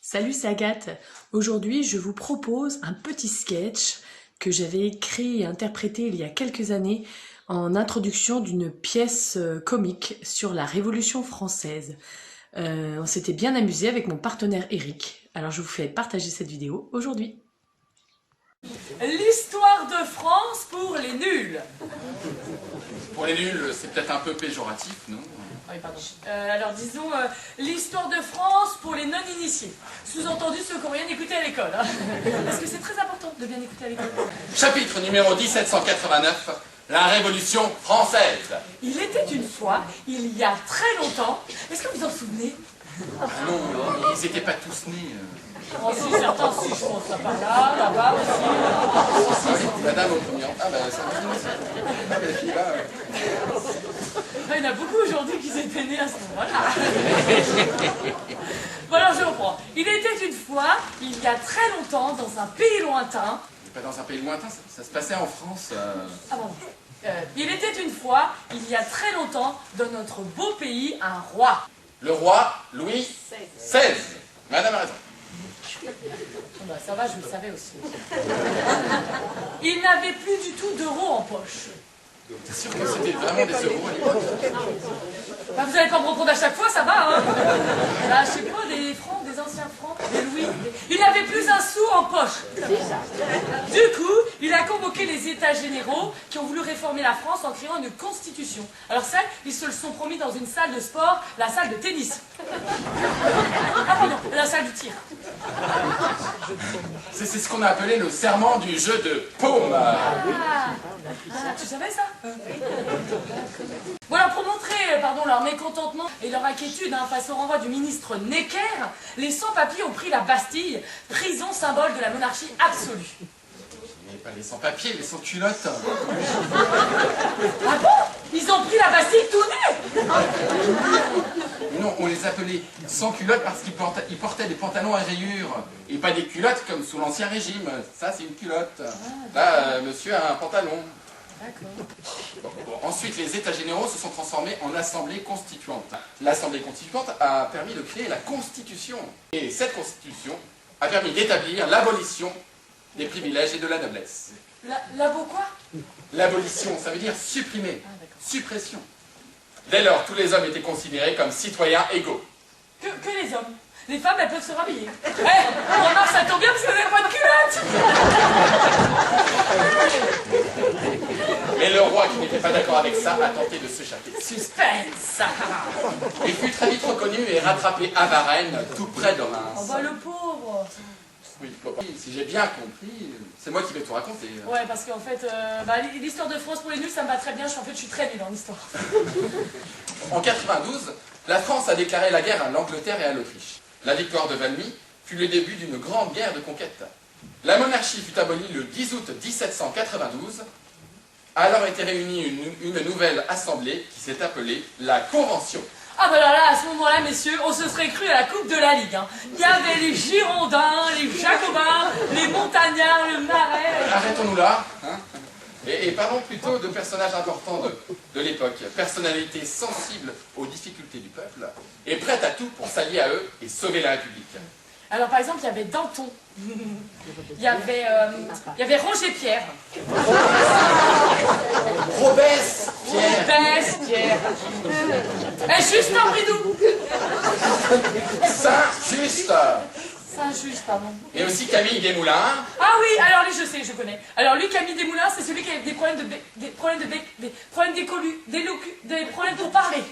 Salut, c'est Agathe. Aujourd'hui, je vous propose un petit sketch que j'avais écrit et interprété il y a quelques années en introduction d'une pièce comique sur la Révolution française. On s'était bien amusé avec mon partenaire Eric. Alors je vous fais partager cette vidéo aujourd'hui. L'histoire de France pour les nuls. Pour les nuls, c'est peut-être un peu péjoratif, non? Oui, pardon. Alors disons l'histoire de France pour les non-initiés. Sous-entendu ceux qui n'ont rien écouté à l'école. Hein. Parce que c'est très important de bien écouter à l'école. Chapitre numéro 1789, la Révolution française. Il était une fois, il y a très longtemps. Est-ce que vous en souvenez? Ah non, ils n'étaient pas tous nés. Oh si, certains si, je pense. Là-bas, là-bas aussi. Madame au premier rang. Ah ben ça va aussi. Ah ben la fille là. Il y en a beaucoup aujourd'hui qui s'étaient nés à ce moment-là. Bon alors je reprends. Il était une fois, il y a très longtemps, dans un pays lointain. Pas dans un pays lointain, ça se passait en France. Ah pardon. Il était une fois, il y a très longtemps, dans notre beau pays, un roi. Le roi Louis XVI. Madame a raison. Oh bah, ça va, je le savais aussi. Il n'avait plus du tout d'euros en poche. T'es sûr que c'était vraiment des euros à l'époque? Bah, vous n'allez pas me répondre à chaque fois, ça va, hein? Bah, je sais pas, des francs, des anciens francs, des louis. Il n'avait plus un sou en poche. Du coup, il a convoqué les États généraux qui ont voulu réformer la France en créant une constitution. Alors ça, ils se le sont promis dans une salle de sport, la salle de tennis. Ah pardon, la salle du tir. C'est ce qu'on a appelé le serment du jeu de paume. Tu savais ça? Voilà, pour montrer leur mécontentement et leur inquiétude face au renvoi du ministre Necker, les sans-papiers ont pris la Bastille, prison symbole de la monarchie absolue. Mais pas les sans-papiers, les sans-culottes. Ah bon? Ils ont pris la Bastille tout nus? Non, on les appelait sans-culottes parce qu'ils portaient des pantalons à rayures et pas des culottes comme sous l'Ancien Régime. Ça, c'est une culotte. Là, monsieur a un pantalon. D'accord. Bon, ensuite, les États généraux se sont transformés en assemblée constituante. L'assemblée constituante a permis de créer la Constitution. Et cette Constitution a permis d'établir l'abolition des privilèges et de la noblesse. Labo quoi? L'abolition, ça veut dire supprimer, Ah, d'accord. suppression. Dès lors, tous les hommes étaient considérés comme citoyens égaux. Que les hommes. Les femmes, elles peuvent se rhabiller. Remarque, ça tombe bien parce que vous n'avez pas de culotte. Mais le roi, qui n'était pas d'accord avec ça, a tenté de s'échapper. Suspense. Il fut très vite reconnu et rattrapé à Varennes, tout près de Reims. Oh bah le pauvre. Oui, bon, si j'ai bien compris, c'est moi qui vais tout raconter. Ouais, parce qu'en fait, l'histoire de France pour les nuls, ça me va très bien. Je suis très nulle en histoire. En 92, la France a déclaré la guerre à l'Angleterre et à l'Autriche. La victoire de Valmy fut le début d'une grande guerre de conquête. La monarchie fut abolie le 10 août 1792. A alors été réunie une nouvelle assemblée qui s'est appelée la Convention. Ah bah là, à ce moment-là, messieurs, on se serait cru à la Coupe de la Ligue. Hein. Il y avait les Girondins, les Jacobins, les Montagnards, le Marais... Arrêtons-nous là, hein, et parlons plutôt de personnages importants de l'époque. Personnalités sensibles aux difficultés du peuple et prêtes à tout pour s'allier à eux et sauver la République. Alors par exemple, il y avait Danton, il y avait Roger-Pierre, Robespierre, Robespierre, et Justin Bridou, Saint-Just, Saint-Just, pardon. et aussi Camille Desmoulins. Ah oui, alors lui je sais, je connais. Alors lui, Camille Desmoulins, c'est celui qui avait des problèmes des problèmes d'écolu, des problèmes pour parler.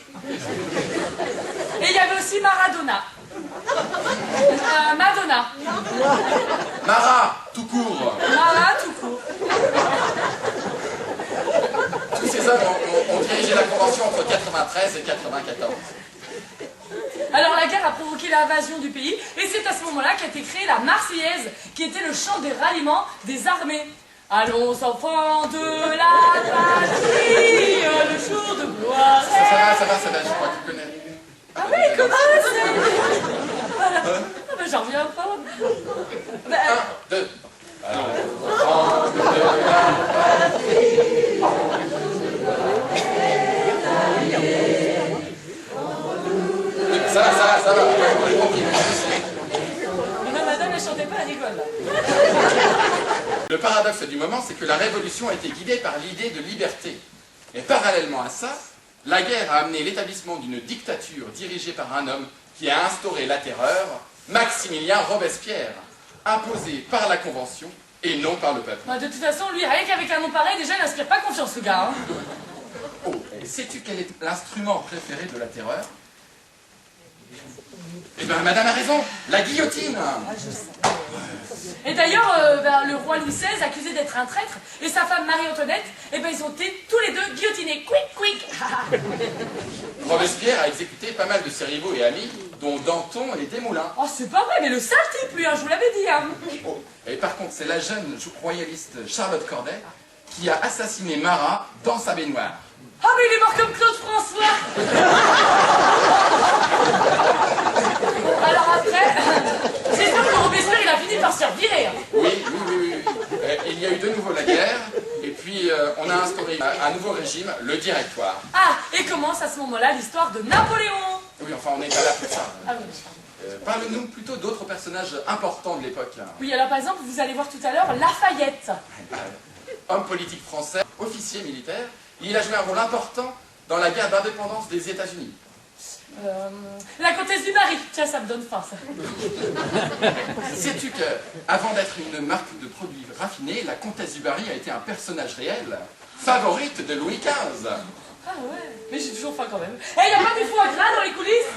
Et il y avait aussi Maradona. Madonna. Marat, tout court. Marat, tout court. Tous ces hommes ont dirigé la Convention entre 93 et 94. Alors la guerre a provoqué l'invasion du pays et c'est à ce moment-là qu'a été créée la Marseillaise qui était le chant des ralliements des armées. Allons enfants de la patrie, le jour de gloire. Ça va, je crois que tu connais. Ah oui, comment c'est? Voilà. Ah ben j'en reviens pas. Ben, 1, 2. Allons enfants de la patrie. Ça va. rigole là. Le paradoxe du moment, c'est que la révolution a été guidée par l'idée de liberté. Et parallèlement à ça, la guerre a amené l'établissement d'une dictature dirigée par un homme qui a instauré la terreur, Maximilien Robespierre, imposé par la Convention et non par le peuple. Bah, de toute façon, lui, rien qu'avec un nom pareil, déjà, il n'inspire pas confiance, ce gars. Hein. Oh, et sais-tu quel est l'instrument préféré de la terreur? Eh bien, madame a raison, la guillotine. Et d'ailleurs, le roi Louis XVI, accusé d'être un traître, et sa femme Marie-Antoinette, eh ben, ils ont été tous les deux guillotinés. Quick, quick. Robespierre a exécuté pas mal de ses rivaux et amis, dont Danton et Desmoulins. Oh, c'est pas vrai, mais le sale type, lui, hein, je vous l'avais dit. Hein. Oh, et par contre, c'est la jeune royaliste Charlotte Corday qui a assassiné Marat dans sa baignoire. Ah, mais il est mort comme Claude François. Alors après, j'espère que Robespierre, il a fini par se faire virer. Hein. Oui. Il y a eu de nouveau la guerre, et puis on a instauré un nouveau régime, le Directoire. Ah, et commence à ce moment-là l'histoire de Napoléon. Oui, enfin, on n'est pas là pour ça. Ah oui. Parle-nous plutôt d'autres personnages importants de l'époque. Oui, alors par exemple, vous allez voir tout à l'heure Lafayette. Homme politique français, officier militaire, il a joué un rôle important dans la guerre d'indépendance des États-Unis. La comtesse du Barry. Tiens, ça me donne faim, ça. Sais-tu qu'avant d'être une marque de produits raffinés, la comtesse du Barry a été un personnage réel, favorite de Louis XV. Ah ouais, mais j'ai toujours faim quand même. Eh, y a pas du foie gras dans les coulisses?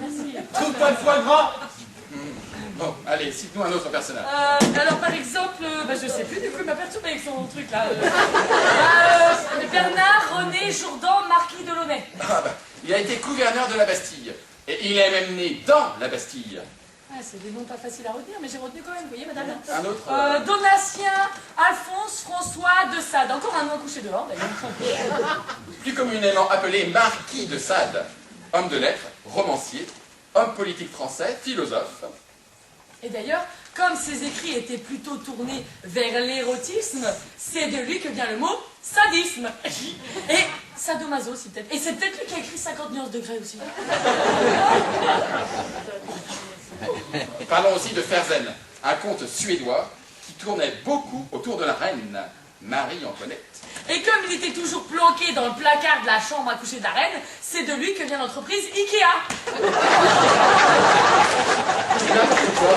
Merci. Trouve pas de foie gras. Bon, allez, cite-nous un autre personnage. Alors par exemple, je sais plus, du coup il m'a perturbé avec son truc là. Bernard René Jourdan, marquis de Launay. Il a été gouverneur de la Bastille, et il est même né dans la Bastille. Ah, c'est des noms pas faciles à retenir, mais j'ai retenu quand même, vous voyez madame. Un autre Donatien Alphonse François de Sade. Encore un nom couché dehors d'ailleurs. plus communément appelé Marquis de Sade, homme de lettres, romancier, homme politique français, philosophe. Et d'ailleurs, comme ses écrits étaient plutôt tournés vers l'érotisme, c'est de lui que vient le mot sadisme. Et sadomaso aussi peut-être. Et c'est peut-être lui qui a écrit 50 nuances de Grey aussi. Parlons aussi de Fersen, un conte suédois qui tournait beaucoup autour de la reine, Marie-Antoinette. Et comme il était toujours planqué dans le placard de la chambre à coucher de la reine, c'est de lui que vient l'entreprise Ikea. C'est n'importe quoi.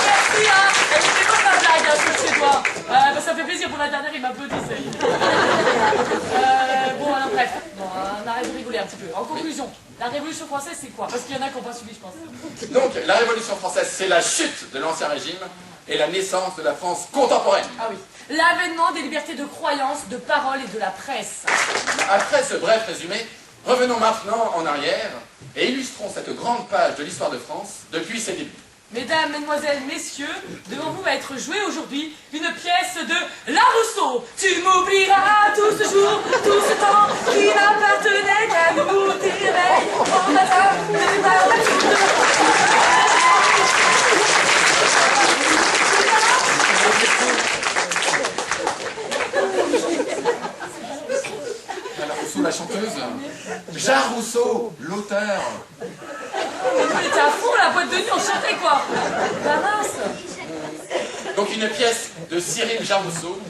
Merci, hein. Elle était bonne ma blague, hein, ce chez toi. Ça fait plaisir pour la dernière, il m'applaudissait. Bon, alors bref, on arrête de rigoler un petit peu. En conclusion, la Révolution française, c'est quoi? Parce qu'il y en a qui n'ont pas suivi, je pense. Donc, la Révolution française, c'est la chute de l'Ancien Régime et la naissance de la France contemporaine. Ah oui. L'avènement des libertés de croyance, de parole et de la presse. Après ce bref résumé, revenons maintenant en arrière et illustrons cette grande page de l'histoire de France depuis ses débuts. Mesdames, mesdemoiselles, messieurs, devant vous va être jouée aujourd'hui une pièce de La Rousseau. Tu m'oublieras tout ce jour, tout ce temps qui n'appartenait qu'à nous, tes réveils, en matin, tes paroles. Alors, Rousseau, la chanteuse, Jean Rousseau, l'auteur. Mais t'es à fond, la boîte de nuit, on chantait quoi? Bah mince. Donc une pièce de Cyril Jarousseau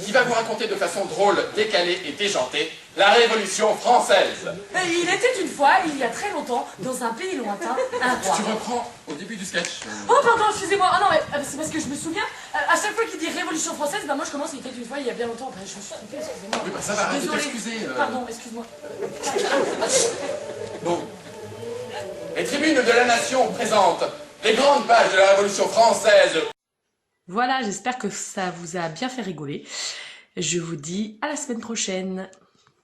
qui va vous raconter de façon drôle, décalée et déjantée la Révolution française. Et il était une fois, il y a très longtemps, dans un pays lointain, un roi. Tu reprends au début du sketch. Oh pardon, excusez-moi. Ah non, mais c'est parce que je me souviens, à chaque fois qu'il dit Révolution française, bah moi je commence, il était une fois, il y a bien longtemps. Après, je me suis trompée, excusez-moi. Oui, bah ça va, arrête de Désolée. t'excuser. Pardon, excuse-moi. Bon. Les tribunes de la nation présentent les grandes pages de la Révolution française. Voilà, j'espère que ça vous a bien fait rigoler. Je vous dis à la semaine prochaine.